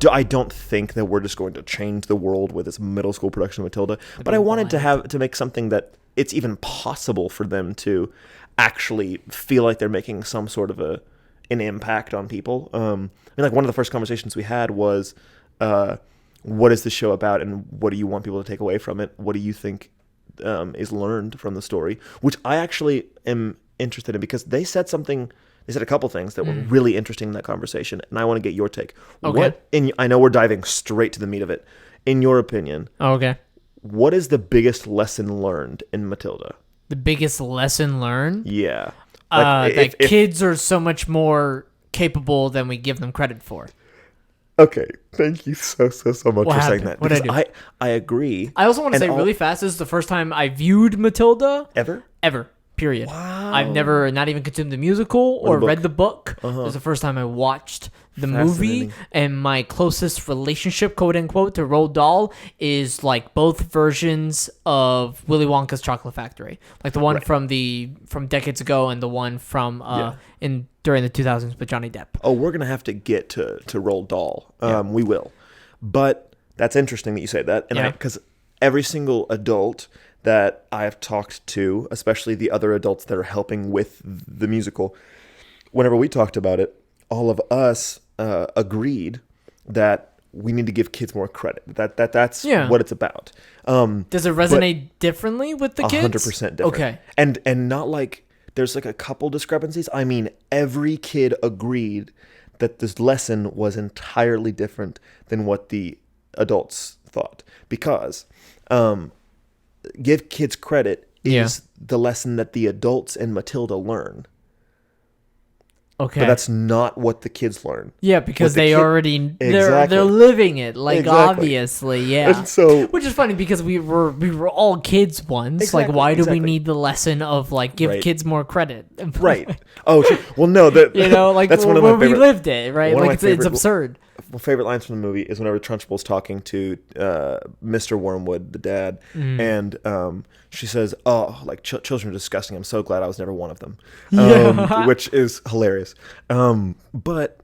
I don't think that we're just going to change the world with this middle school production of Matilda, but I wanted to make something that it's even possible for them to actually feel like they're making some sort of an impact on people. I mean, like one of the first conversations we had was, what is the show about, and what do you want people to take away from it? What do you think is learned from the story? Which I actually am interested in, because they said a couple things that were really interesting in that conversation, and I want to get your take. Okay. I know we're diving straight to the meat of it. In your opinion, Okay. what is the biggest lesson learned in Matilda? The biggest lesson learned? Yeah. That kids are so much more capable than we give them credit for. Okay, thank you so much for saying that. What'd I do? I agree. I also want to say really fast, this is the first time I viewed Matilda. Ever? Period. Wow. I've never not even consumed the musical or read the book. It was the first time I watched the movie, and my closest relationship, quote unquote, to Roald Dahl is like both versions of Willy Wonka's Chocolate Factory, like the one from decades ago and the one from during the 2000s with Johnny Depp. Oh, we're gonna have to get to Roald Dahl. We will, but that's interesting that you say that, and because every single adult that I have talked to, especially the other adults that are helping with the musical, whenever we talked about it, all of us agreed that we need to give kids more credit. That's what it's about. Does it resonate differently with the kids? 100% different. Okay. And not like there's like a couple discrepancies. I mean, every kid agreed that this lesson was entirely different than what the adults thought, because give kids credit is the lesson that the adults in Matilda learn. Okay. But that's not what the kids learn. Yeah, because they're living it, like obviously, yeah. And so, which is funny because we were all kids once. Exactly, like, why do we need the lesson of like give kids more credit? Right. Oh, well, no, that's one of my favorite. We lived it, right? Like it's absurd. My favorite lines from the movie is whenever Trunchbull's talking to Mr. Wormwood, the dad, and she says, "Oh, like children are disgusting. I'm so glad I was never one of them," which is hilarious. But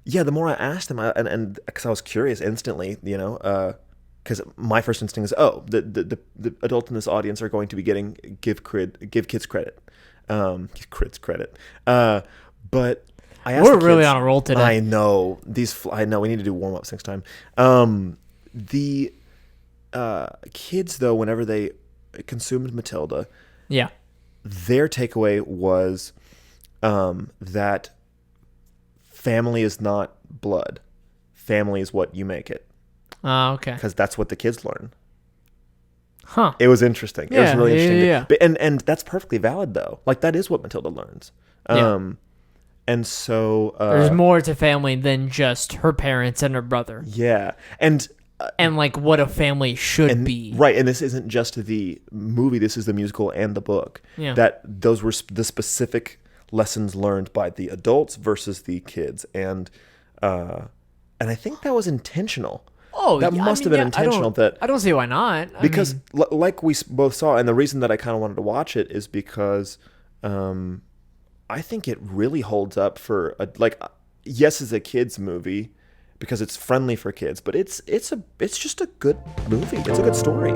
yeah, the more I asked him, and because I was curious instantly, because my first instinct is, the adults in this audience are going to be give kids credit, but. We're really on a roll today. I know we need to do warm-ups next time. The kids, though, whenever they consumed Matilda, their takeaway was that family is not blood. Family is what you make it. Okay. Because that's what the kids learn. Huh. It was interesting. It was really interesting. Yeah. And that's perfectly valid, though. Like, that is what Matilda learns. And so there's more to family than just her parents and her brother. Yeah. And like what a family should be. Right. And this isn't just the movie. This is the musical and the book. Yeah. That those were the specific lessons learned by the adults versus the kids. And I think that was intentional. Oh, that must have been intentional. I don't see why not. Because like we both saw, and the reason that I kind of wanted to watch it is because I think it really holds up for yes, it's a kids movie because it's friendly for kids, but it's just a good movie. It's a good story.